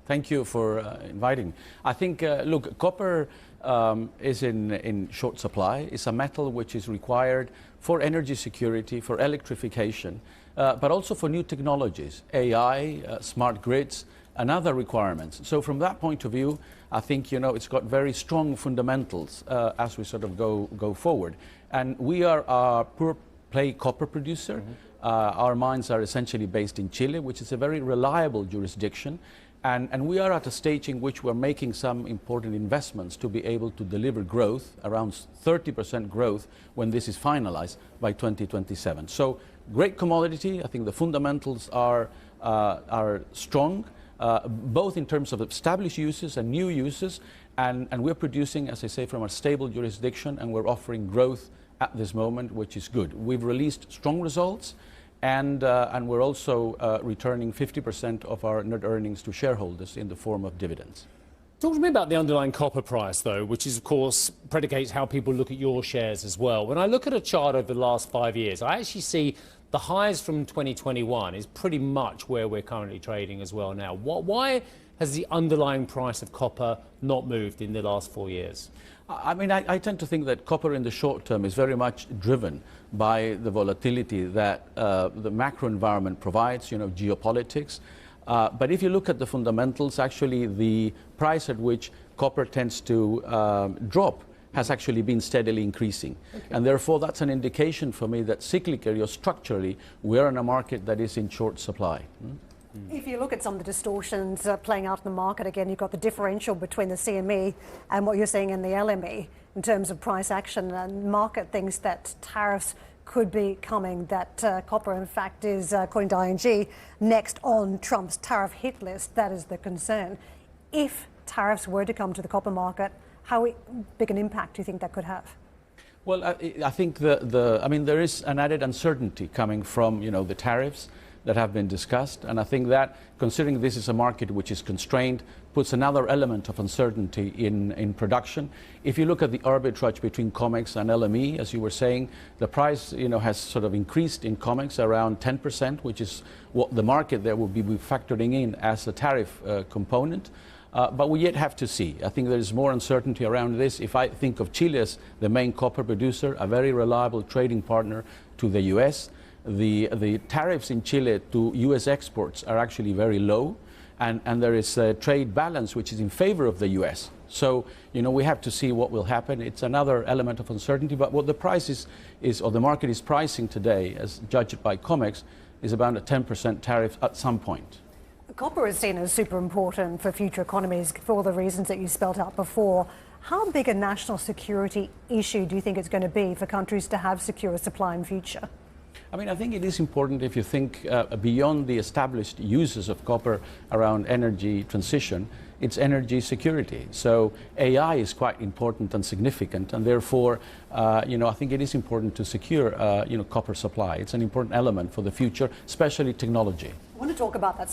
Thank you for inviting. I think, look, copper is in short supply. It's a metal which is required for energy security, for electrification, but also for new technologies, AI, smart grids, and other requirements. So from that point of view, I think, it's got very strong fundamentals as we sort of go forward. And we are a pure play copper producer. Our mines are essentially based in Chile, which is a very reliable jurisdiction. And we are at a stage in which we're making some important investments to be able to deliver growth, around 30% growth, when this is finalized by 2027. So great commodity. I think the fundamentals are strong, both in terms of established uses and new uses. And we're producing, as I say, from a stable jurisdiction, and we're offering growth at this moment, which is good. We've released strong results. And we're also returning 50% of our net earnings to shareholders in the form of dividends. Talk to me about the underlying copper price, though, which is, of course, predicates how people look at your shares as well. When I look at a chart over the last 5 years, I actually see the highs from 2021 is pretty much where we're currently trading as well now. Why has the underlying price of copper not moved in the last 4 years? I mean, I tend to think that copper in the short term is very much driven by the volatility that the macro environment provides, geopolitics. But if you look at the fundamentals, actually the price at which copper tends to drop has actually been steadily increasing. Okay. And therefore, that's an indication for me that cyclically or structurally, we're in a market that is in short supply. If you look at some of the distortions playing out in the market, again, you've got the differential between the CME and what you're seeing in the LME in terms of price action, and market thinks that tariffs could be coming, that copper, in fact, is, according to ING, next on Trump's tariff hit list. That is the concern. If tariffs were to come to the copper market, how big an impact do you think that could have? Well, I think there is an added uncertainty coming from, the tariffs that have been discussed. And I think that, considering this is a market which is constrained, puts another element of uncertainty in production. If you look at the arbitrage between COMEX and LME, as you were saying, the price has sort of increased in COMEX around 10%, which is what the market there will be factoring in as a tariff component. But we yet have to see. I think there is more uncertainty around this. If I think of Chile as the main copper producer, a very reliable trading partner to the US, the tariffs in Chile to US exports are actually very low, and there is a trade balance which is in favor of the US. So, we have to see what will happen. It's another element of uncertainty, but what the price is or the market is pricing today, as judged by COMEX, is about a 10% tariff at some point. Copper is seen as super important for future economies for all the reasons that you spelled out before. How big a national security issue do you think it's going to be for countries to have secure supply in future? I mean, I think it is important if you think beyond the established uses of copper around energy transition, it's energy security. So AI is quite important and significant, and therefore, I think it is important to secure, copper supply. It's an important element for the future, especially technology. I want to talk about that.